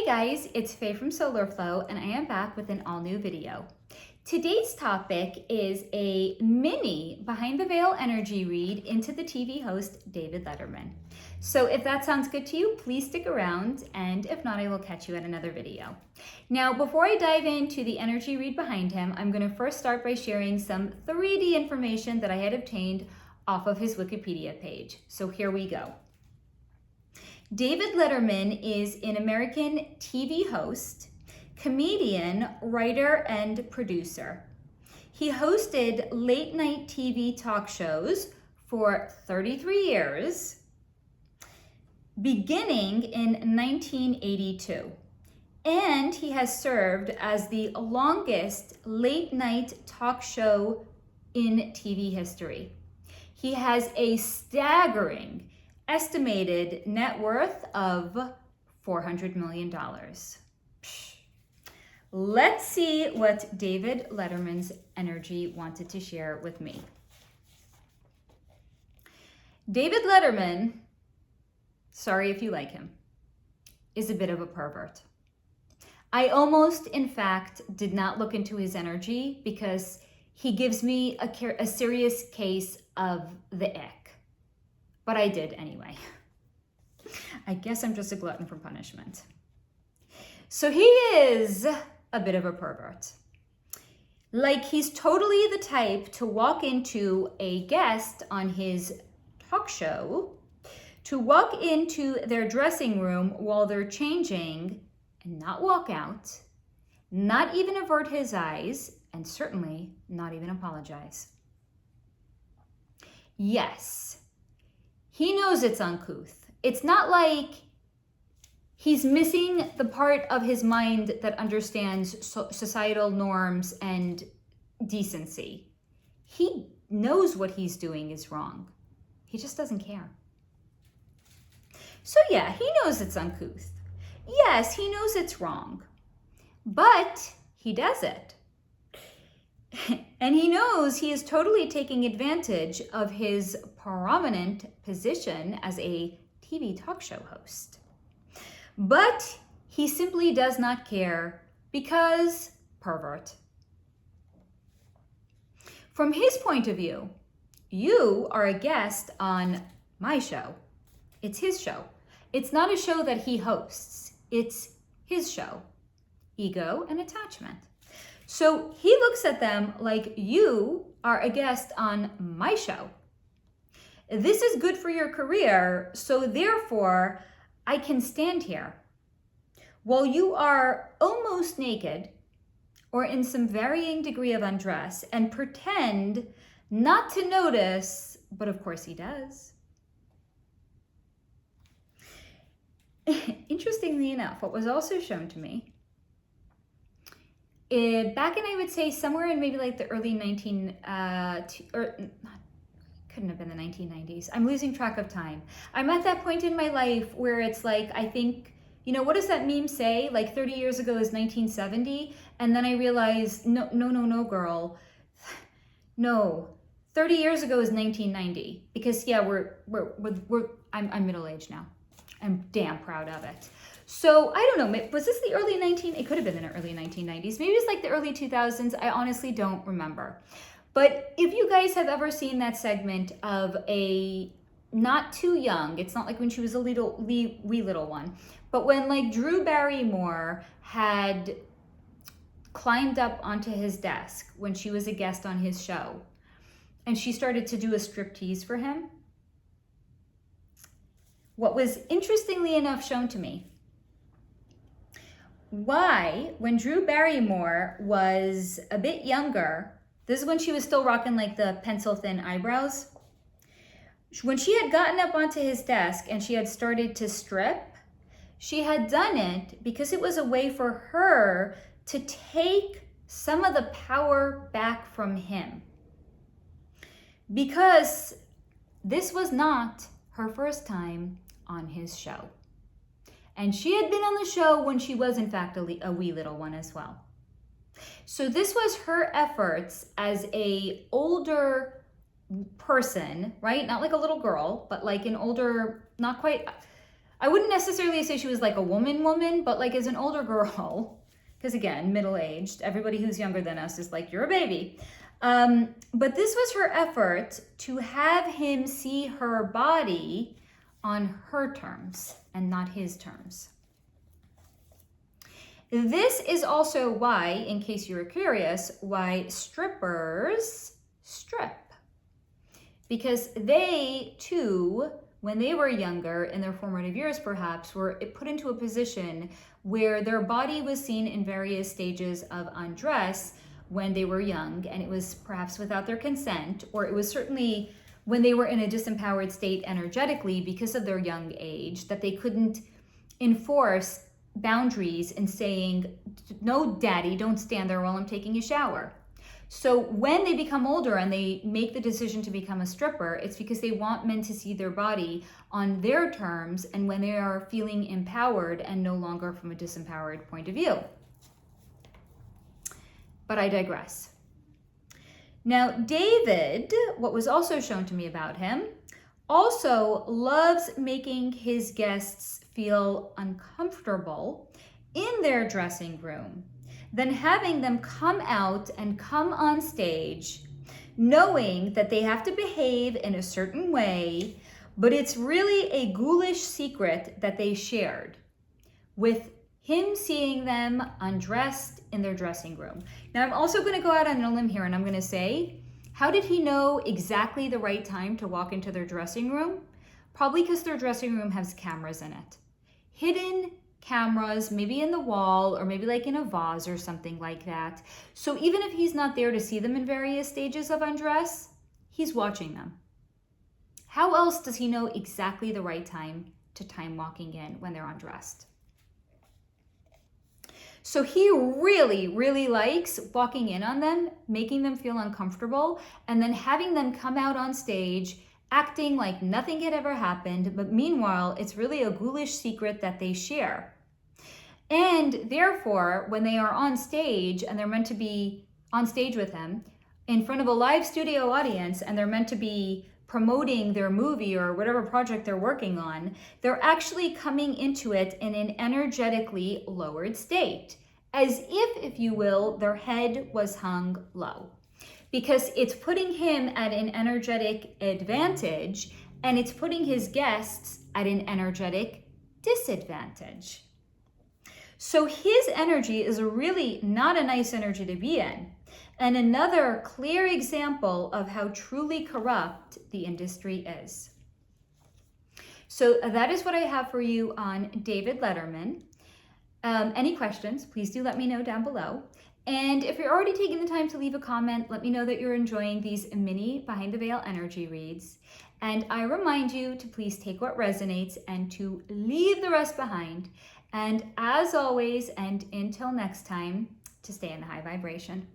guys, it's Faye from Solar Flow, and I am back with an all-new video. Today's topic is a mini behind the veil energy read into the TV host David Letterman. So if that sounds good to you, please stick around, and if not, I will catch you at another video. Now, before I dive into the energy read behind him, I'm going to first start by sharing some 3D information that I had obtained off of his Wikipedia page. So here we go. David Letterman is an American TV host, comedian, writer, and producer. He hosted late-night TV talk shows for 33 years, beginning in 1982. And he has served as the longest late-night talk show in TV history. He has a staggering estimated net worth of $400 million. Let's see what David Letterman's energy wanted to share with me. David Letterman, sorry if you like him, is a bit of a pervert. I almost, in fact, did not look into his energy because he gives me a serious case of the ick. But I did anyway. I guess I'm just a glutton for punishment. So he is a bit of a pervert. Like, he's totally the type to walk into a guest on his talk show, to walk into their dressing room while they're changing and not walk out, not even avert his eyes, and certainly not even apologize. Yes, he knows it's uncouth. It's not like he's missing the part of his mind that understands societal norms and decency. He knows what he's doing is wrong. He just doesn't care. So yeah, he knows it's uncouth. Yes, he knows it's wrong, but he does it. And he knows he is totally taking advantage of his prominent position as a TV talk show host. But he simply does not care because pervert. From his point of view, you are a guest on my show. It's his show. It's not a show that he hosts. It's his show. Ego and attachment. So he looks at them like you are a guest on my show. This is good for your career, so therefore I can stand here while you are almost naked or in some varying degree of undress and pretend not to notice, but of course he does. Interestingly enough, what was also shown to me back in, I would say, somewhere in maybe like the early couldn't have been the 1990s. I'm losing track of time. I'm at that point in my life where it's like, I think, what does that meme say? Like 30 years ago is 1970. And then I realized, no, girl. No, 30 years ago is 1990. Because yeah, I'm middle-aged now. I'm damn proud of it. So I don't know, was this the it could have been in the early 1990s. Maybe it's like the early 2000s. I honestly don't remember. But if you guys have ever seen that segment of a not too young, it's not like when she was a wee little one, but when like Drew Barrymore had climbed up onto his desk when she was a guest on his show, and she started to do a striptease for him. What was interestingly enough shown to me, why, when Drew Barrymore was a bit younger, this is when she was still rocking like the pencil thin eyebrows, when she had gotten up onto his desk and she had started to strip, she had done it because it was a way for her to take some of the power back from him. Because this was not her first time on his show. And she had been on the show when she was, in fact, a wee little one as well. So this was her efforts as a older person, right? Not like a little girl, but like an older, not quite, I wouldn't necessarily say she was like a woman, but like as an older girl, because again, middle-aged, everybody who's younger than us is like, you're a baby. But this was her effort to have him see her body on her terms and not his terms. This is also why, in case you were curious, why strippers strip. Because they too, when they were younger, in their formative years perhaps, were put into a position where their body was seen in various stages of undress when they were young, and it was perhaps without their consent, or it was certainly when they were in a disempowered state energetically because of their young age, that they couldn't enforce boundaries in saying, no, daddy, don't stand there while I'm taking a shower. So when they become older and they make the decision to become a stripper, it's because they want men to see their body on their terms and when they are feeling empowered and no longer from a disempowered point of view. But I digress. Now, David, what was also shown to me about him, also loves making his guests feel uncomfortable in their dressing room, then having them come out and come on stage knowing that they have to behave in a certain way, but it's really a ghoulish secret that they shared with him seeing them undressed in their dressing room. Now, I'm also going to go out on a limb here and I'm going to say, how did he know exactly the right time to walk into their dressing room? Probably because their dressing room has cameras in it. Hidden cameras, maybe in the wall or maybe like in a vase or something like that. So even if he's not there to see them in various stages of undress, he's watching them. How else does he know exactly the right time to time walking in when they're undressed? So he really, really likes walking in on them, making them feel uncomfortable, and then having them come out on stage acting like nothing had ever happened, but meanwhile, it's really a ghoulish secret that they share. And therefore, when they are on stage and they're meant to be on stage with him in front of a live studio audience and they're meant to be promoting their movie or whatever project they're working on, they're actually coming into it in an energetically lowered state, as if you will, their head was hung low. Because it's putting him at an energetic advantage and it's putting his guests at an energetic disadvantage. So his energy is really not a nice energy to be in. And another clear example of how truly corrupt the industry is. So that is what I have for you on David Letterman. Any questions, please do let me know down below. And if you're already taking the time to leave a comment, let me know that you're enjoying these mini Behind the Veil energy reads. And I remind you to please take what resonates and to leave the rest behind. And as always, and until next time, to stay in the high vibration.